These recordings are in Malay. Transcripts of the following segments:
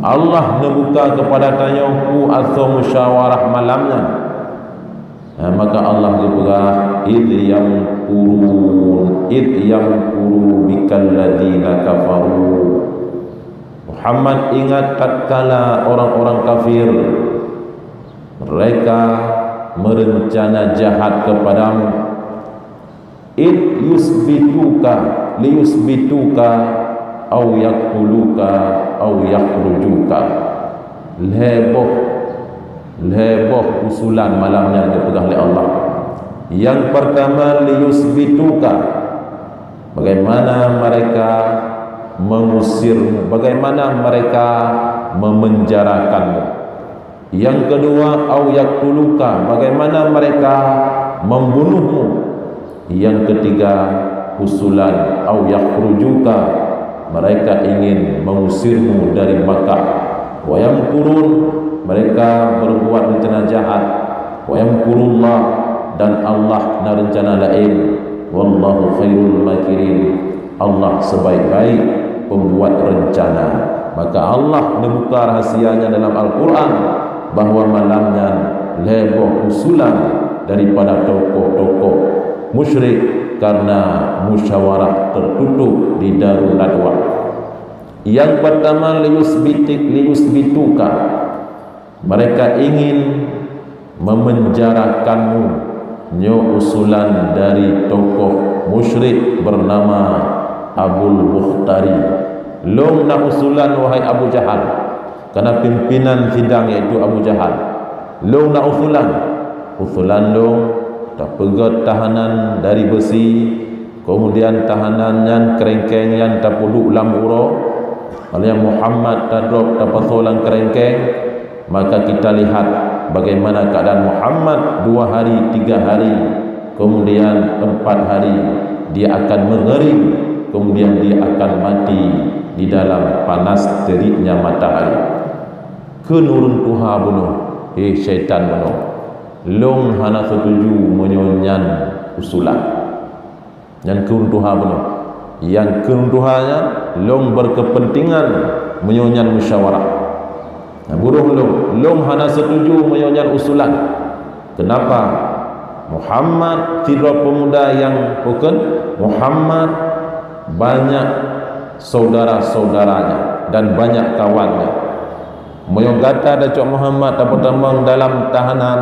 Allah membuka kepada tanyaku atau musyawarah malamnya. Maka Allah berkata, id yamkuru bikal ladzina kafaru. Muhammad, ingat tatkala orang-orang kafir mereka merencana jahat kepadamu. Id yusbituka liyusbituka au yaqtuluka au yakhrujuka. Leboh usulan malamnya dipegang oleh Allah. Yang pertama, liyusbituka, bagaimana mereka mengusirmu, bagaimana mereka memenjarakanmu. Yang kedua, au yaqtuluka, bagaimana mereka membunuhmu. Yang ketiga, usulan au yakhrujuka, mereka ingin mengusirmu dari Makkah. Wa yamkurun, mereka berbuat rencana jahat. Wa yamkurullah, dan Allah na rencana lain. Wallahu khairul makirin, Allah sebaik-baik pembuat rencana. Maka Allah membuka rahasianya dalam Al-Quran bahawa malamnya leboh usulan daripada tokoh-tokoh musyrik karena musyawarah tertutup di Darul Nadwa. Yang pertama, liyusbituka, mereka ingin memenjarakanmu. Nyo usulan dari tokoh musyrik bernama Abul Bukhtari. Long nak usulan wahai Abu Jahal, karena pimpinan sidang iaitu Abu Jahal. Long nak usulan long tak pegat tahanan dari besi, kemudian tahanan yang kerengkeng yang tak puduk lamuro. Kalau yang Muhammad tak drop tak pasolan kerengkeng, maka kita lihat bagaimana keadaan Muhammad 2 hari, 3 hari, kemudian 4 hari dia akan mengering, kemudian dia akan mati di dalam panas teriknya matahari. Kenurun Tuhan bunuh, syaitan bunuh. Long hana setuju menyonyan usulan. Yang kenurun Tuhan bunuh. Yang keruntuhannya long berkepentingan menyonyan musyawarah. Buruh long hana setuju menyonyan usulan. Kenapa? Muhammad tidak pemuda yang bukan. Muhammad banyak saudara-saudaranya dan banyak kawannya. Moyogata ada Cok Muhammad dapat tambang dalam tahanan,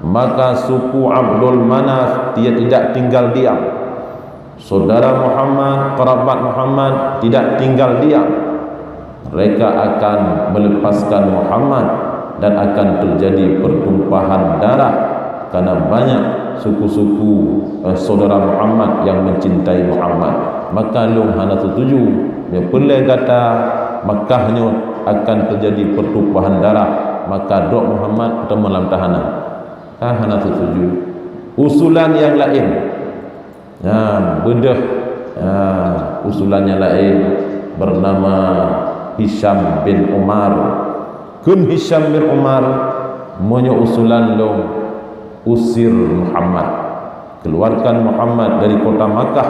maka suku Abdul Manaf dia tidak tinggal diam. Saudara Muhammad, kerabat Muhammad tidak tinggal diam. Mereka akan melepaskan Muhammad dan akan terjadi pertumpahan darah karena banyak suku-suku saudara Muhammad yang mencintai Muhammad. Maka long hana setuju ya pelai kata Makkahnya akan terjadi pertumpahan darah, maka dok Muhammad atau dalam tahanan. Hana setuju. Usulan yang lain, bedah usulannya lain bernama Hisham bin Umar. Kun Hisham bin Umar menyo usulan long usir Muhammad, keluarkan Muhammad dari kota Makkah.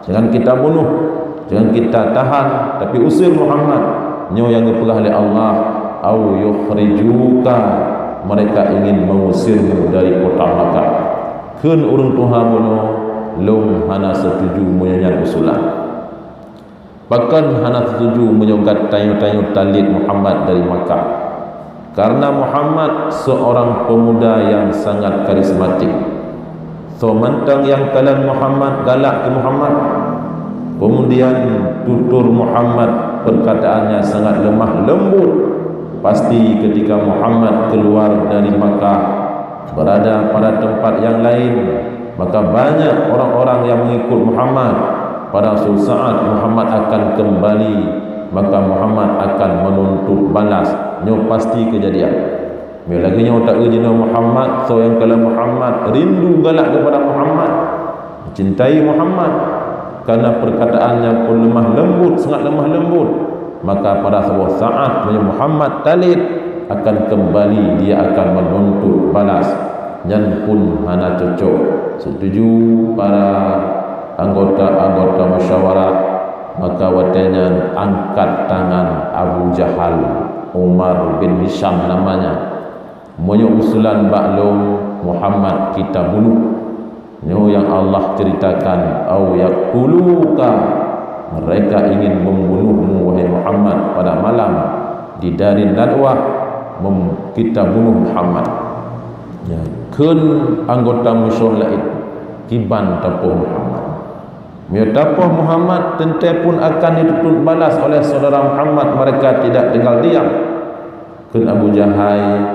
Jangan kita bunuh, jangan kita tahan, tapi usir Muhammad. Nyo yang dipegang oleh Allah, au yukhrijuka, mereka ingin mengusirmu dari kota Makkah. Kun urung Tuhan bunuh, long hana setuju menyanyian usulan. Bahkan hana setuju menyongkat tayu-tayu talid Muhammad dari Makkah, karena Muhammad seorang pemuda yang sangat karismatik. So mantang yang kalian Muhammad galak ke Muhammad, kemudian tutur Muhammad perkataannya sangat lemah lembut. Pasti ketika Muhammad keluar dari Makkah berada pada tempat yang lain, maka banyak orang-orang yang mengikut Muhammad. Pada suatu saat Muhammad akan kembali, maka Muhammad akan menuntut balas. Nyo pasti kejadian. Bila lagi nyo tak kerjina Muhammad, so yang kalau Muhammad rindu galak kepada Muhammad, mencintai Muhammad, karena perkataannya pun lemah lembut, sangat lemah lembut, maka pada sebuah saat Muhammad talid akan kembali, dia akan menuntut balas. Yang pun hana cocok. Setuju para anggota-anggota musyawarah maka watanya angkat tangan Abu Jahal, Umar bin Hisham namanya, monyo usulan baklum Muhammad kita bunuh. Nyo yang Allah ceritakan, au yaquluka, mereka ingin membunuhmu wahai Muhammad pada malam di Darin Nadwah, kita bunuh Muhammad. Ya, kun anggota musuh lain kiban tapuh Muhammad. Mia tapuh Muhammad tentu pun akan dituntut balas oleh saudara Muhammad, mereka tidak tinggal diam. Kun Abu Jahal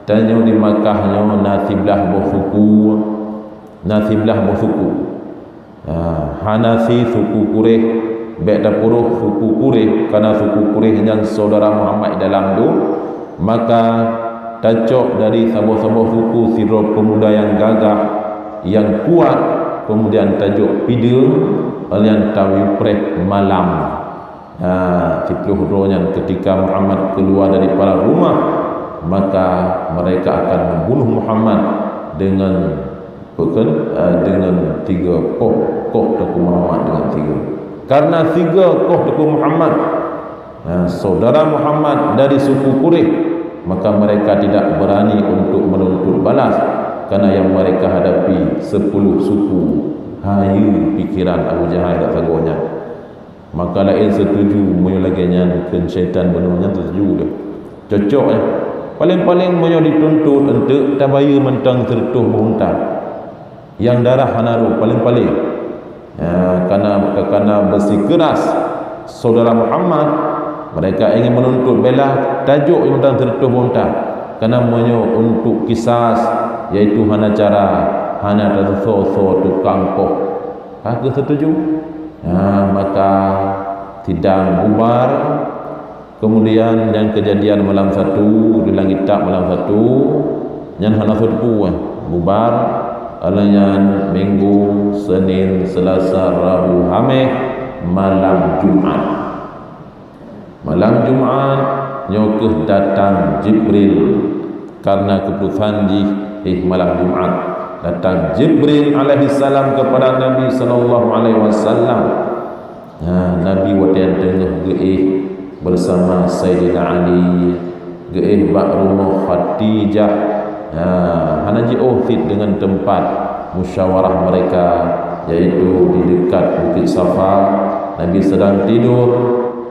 tanyo di Makkah nyo nasiblah bosuku, nasiblah bosuku. Hanafi suku Quraisy, bek dapuruh suku Quraisy, karena suku Quraisy yang saudara Muhammad dalam tu, maka tacok dari sabuh-sabuh suku siro pemuda yang gagah, yang kuat, kemudian tajuk pida alian tawi preh malam. Sipluh rohnya ketika Muhammad keluar daripada rumah, maka mereka akan membunuh Muhammad dengan dengan 3 koh Tuku Muhammad dengan 3. Karena 3 koh Tuku Muhammad, saudara Muhammad dari suku Quraisy, maka mereka tidak berani untuk menuntut balas, karena yang mereka hadapi 10 suku. Hayu pikiran Abu Jahal tak sagonya. Maka lain setuju moyo laginya ke syaitan benunya setuju dah. Cocok ya. Paling-paling moyo dituntut untuk tabaya mentang tertuh muntah. Yang darah hanaru paling-paling. Karena bersikeras saudara Muhammad, mereka ingin menuntut bela tajuk yang mentang tertuh muntah. Karena moyo untuk kisas, yaitu hana cara hana terso-so tukang poh. Aku setuju. Maka sidang bubar. Kemudian yang kejadian malam 1 di langit tak malam 1 yang hana sudu bubar alayan Minggu, Senin, Selasa, Rabu, Khamis, malam Jumat. Malam Jumat nyokeh datang Jibril karena keputusan di malam Jumat. Datang Jibril alaihi salam kepada Nabi sallallahu alaihi wasallam. Nabi wadian tengah geih bersama Sayyidina Ali, geih bak rumah Khadijah. Hanaji ohid dengan tempat musyawarah mereka, yaitu di dekat Bukit Safa. Nabi sedang tidur,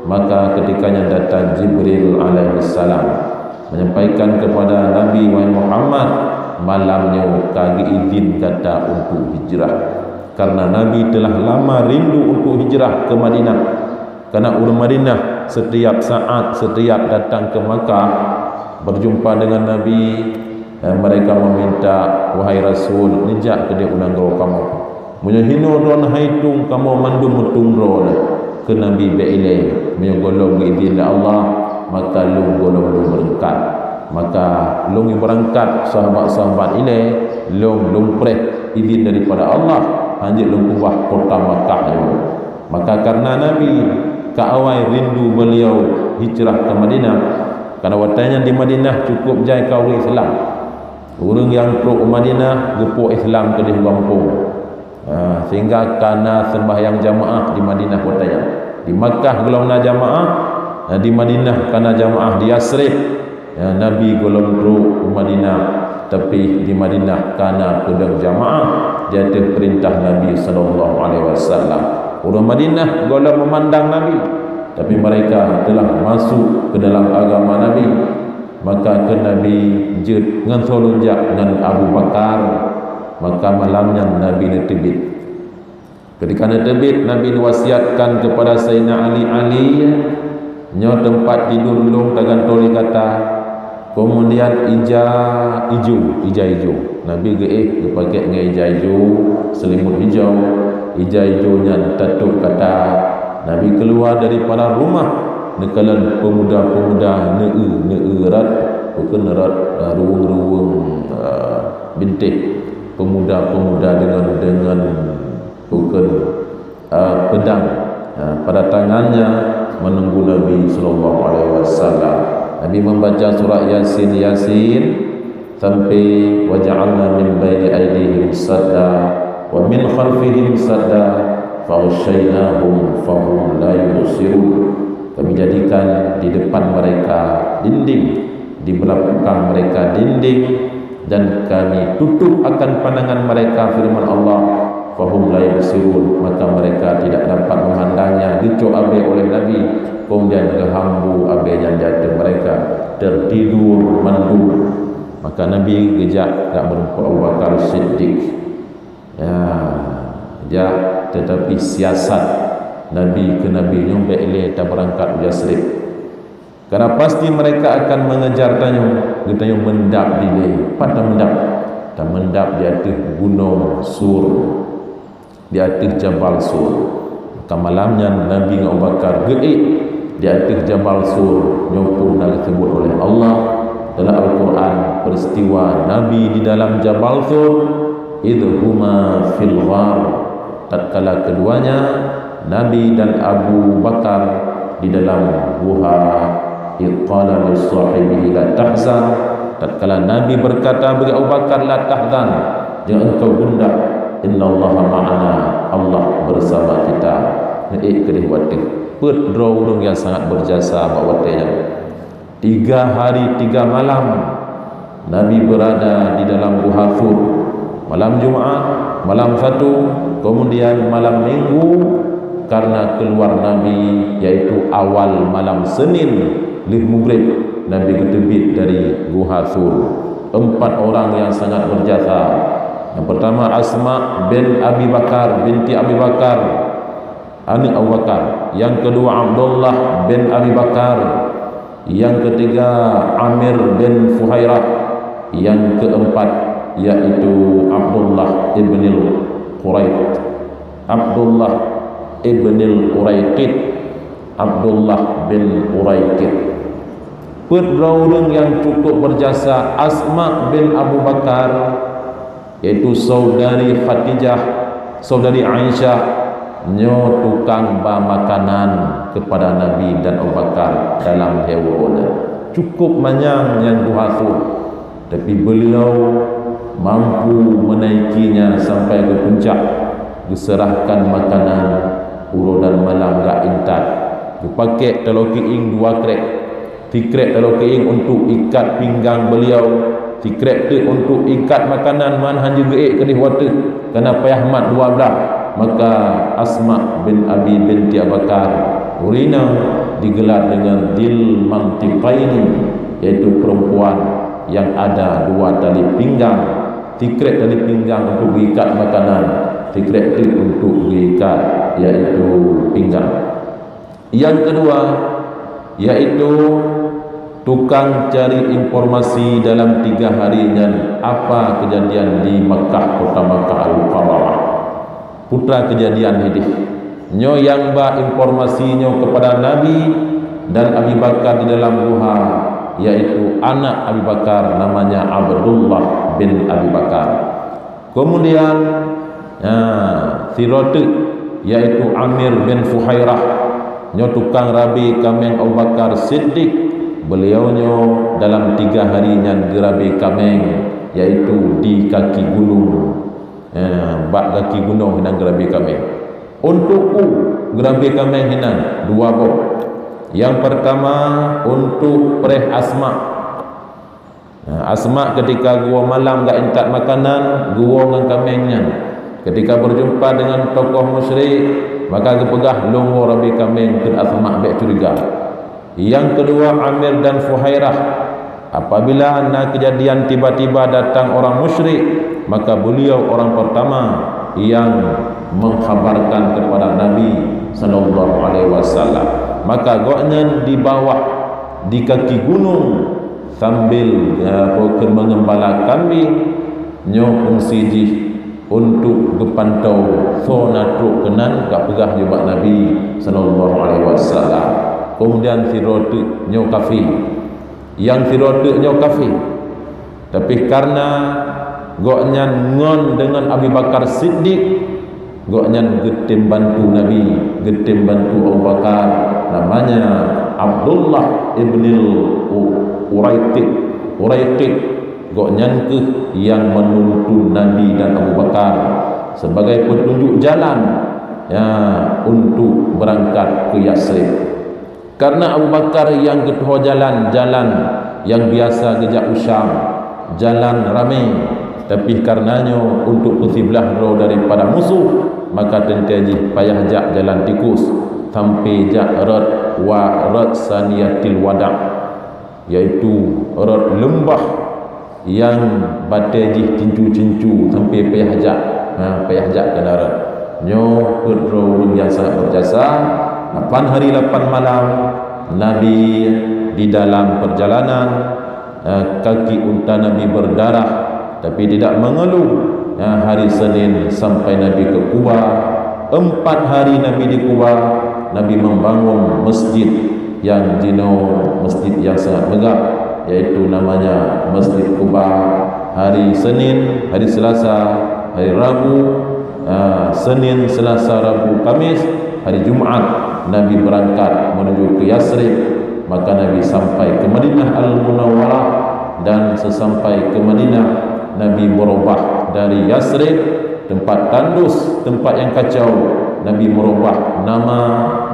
maka ketikanya datang Jibril alaihi salam menyampaikan kepada Nabi wahai Muhammad, malamnya kagi izin kata untuk hijrah, karena Nabi telah lama rindu untuk hijrah ke Madinah. Karena orang Madinah setiap saat, setiap datang ke Makkah berjumpa dengan Nabi, mereka meminta, wahai Rasul, nijak ke dia unang garo kamu, menyahino don haitung kamu mandum mutungro ke Nabi beile menyogolong izin Allah, maka lu golong berangkat. Maka long berangkat sahabat-sahabat ini long preh izin daripada Allah hanya long kuah kota Makkah. Maka karena Nabi kaawai rindu beliau hijrah ke Madinah, karena watanya di Madinah cukup jai kau Islam. Orang yang pro Madinah gepo Islam ke di kampung. Sehingga karena sembahyang jamaah di Madinah watanya. Di Makkah golong na jamaah, di Madinah karena jamaah di Yasrib. Nabi golong pro Madinah, tapi di Madinah karena pedang jamaah jadi perintah Nabi sallallahu alaihi wasallam. Orang Madinah golong memandang Nabi, tapi mereka telah masuk ke dalam agama Nabi. Maka ke Nabi jid dengan solunjak dengan Abu Bakar. Maka malamnya Nabi ni tebit. Ketika ni tebit, Nabi wasiatkan kepada Sayyidina Ali nyo tempat tidur long tagan toli kata, kemudian ija hijau. Nabi geih pakai dengan ija hijau, selimut hijau. Ija hijaunya tatuk kata. Nabi keluar daripada rumah, nekalan pemuda-pemuda neerat, bukan erat ruang-ruang bintik, pemuda-pemuda dengan bukan pedang pada tangannya menunggu Nabi sallallahu alaihi wasallam. Nabi membaca surah Yasin sampai waja'alna min baini aydihim sadda wa min khalfihim sadda faghshaynahum fahum la yubsirun. Kami jadikan di depan mereka dinding, di belakang mereka dinding, dan kami tutup akan pandangan mereka, firman Allah, fahum la yubsirun, maka mereka tidak dapat memandangnya. Dicuk abe oleh Nabi, kemudian kehambu abe yang jatuh, mereka tertidur mendung. Maka Nabi gejak tak merumput Abu Bakar Siddiq, ya, tetapi siasat Nabi ke Nabi nyombe ile tak berangkat Yasrib, karena pasti mereka akan mengejar tanyo, kita mendap dile, pada mendap di atas gunung Sur, di atas Jabal Sur. Maka malamnya Nabi Abu Bakar geik di atas Jabal Sur, nyopur dan disebut oleh Allah dalam Al-Quran peristiwa Nabi di dalam Jabal Sur, idhuma fil ghar, tatkala keduanya Nabi dan Abu Bakar di dalam guha, iqala li sahibihi la tahzan, tatkala Nabi berkata bagi Abu Bakar, la tahzan, jangan engkau gundah, innallaha ma'ana, Allah bersama kita. Kedih watih pedrong yang sangat berjasa bawatnya. 3 hari 3 malam Nabi berada di dalam guha Thur. Malam Jumaat, malam 1, kemudian malam Minggu, karena keluar Nabi yaitu awal malam Senin lih maghrib, Nabi ketebit dari guha Thur. 4 orang yang sangat berjasa. Yang pertama Asma bin Abi Bakar binti Abi Bakar, anak Abu Bakar. Yang kedua Abdullah bin Abi Bakar. Yang ketiga Amir bin Fuhairah. Yang keempat yaitu Abdullah ibn al-Quraid. Abdullah ibn al-Quraid, Abdullah bin Quraid. Pedrorang yang cukup berjasa. Asma bin Abu Bakar, yaitu saudari Khadijah, saudari Aisyah, nyo tukang ba makanan kepada Nabi dan Abu Bakar dalam hewan. Cukup manyang yang duhasu, tapi beliau mampu menaikinya sampai ke puncak. Diserahkan makanan uro dan malam gak intat, dipakai telur kiing 2 krek, 3 krek telur kiing untuk ikat pinggang beliau, 3 krek tu untuk ikat makanan man hanya geik kedih wata, kerana payah mat 12. Maka Asma bin Abi binti Abu Bakar urina digelar dengan Dil Mantiqaini, yaitu perempuan yang ada 2 tali pinggang, 3 tali pinggang untuk mengikat makanan, 3 klip untuk mengikat yaitu pinggang. Yang kedua yaitu tukang cari informasi dalam 3 harinya apa kejadian di Makkah, kota Makkah Al-Mukarramah. Putra kejadian hidup nyo yang ba informasinya kepada Nabi dan Abi Bakar di dalam guha, yaitu anak Abi Bakar namanya Abdullah bin Abi Bakar. Kemudian sirotu yaitu Amir bin Fuhairah, nyo tukang rabi kameng Abu Bakar Siddiq. Beliau nyo dalam 3 harinya gerabi kameng, yaitu di kaki gunung, bak kaki gunung hinan gerabi kameng. Untukku gerabi kameng hinan 2 bok. Yang pertama untuk pereh Asma. Asma ketika gua malam gak intat makanan, gua dengan kamengnya. Ketika berjumpa dengan tokoh musyrik, maka kepegah longo rabi kameng ke Asma bek curiga. Yang kedua Amir dan Fuhairah, apabila nak kejadian tiba-tiba datang orang musyrik, maka beliau orang pertama yang mengkhabarkan kepada Nabi sallallahu alaihi wasallam. Maka goknya di bawah di kaki gunung sambil mengembala kambing, nyo fungsi untuk kepantau zona truk kenan gak pegah juga Nabi sallallahu alaihi wasallam. Kemudian sirotu nyo kafi, yang sirotu nyo kafi, tapi karena goknya ngon dengan Abu Bakar Siddiq, goknya getem bantu Nabi, getem bantu Abu Bakar, namanya Abdullah ibn Uraiqid. Goknya ke yang menuntun Nabi dan Abu Bakar sebagai petunjuk jalan ya, untuk berangkat ke Yasrib. Karena Abu Bakar yang ketua jalan yang biasa gejak Usam, jalan ramai, tapi karenanya untuk kutiblah roh daripada musuh, maka tentu payah jak jalan tikus sampai jak rat saniyatil wada', iaitu rat lembah yang batejih cincu-cincu sampai payah jak ke darat. Nyo urung yang sangat berjasa. 8 hari 8 malam Nabi di dalam perjalanan, kaki unta Nabi berdarah tapi tidak mengeluh. Hari Senin sampai Nabi ke Kuba. 4 hari Nabi di Kuba. Nabi membangun masjid yang masjid yang sangat megah, yaitu namanya Masjid Kuba. Hari Senin, hari Selasa, hari Rabu, Senin, Selasa, Rabu, Kamis, hari Jumaat Nabi berangkat menuju ke Yasrib. Maka Nabi sampai ke Madinah Al-Munawwarah, dan sesampai ke Madinah Nabi berubah dari Yasrib, tempat tandus, tempat yang kacau, Nabi merubah nama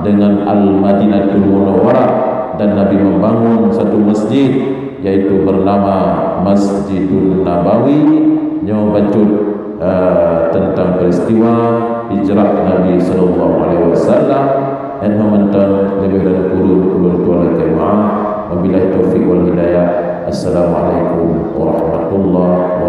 dengan Al-Madinatul Munawwarah, dan Nabi membangun satu masjid yaitu bernama Masjidun Nabawi. Nyo bacut tentang peristiwa hijrah Nabi sallallahu alaihi wasallam dan mementan lebih dari kurun tuan kemaah. Wabillahi taufiq wal hidayah. Assalamualaikum warahmatullahi wabarakatuh.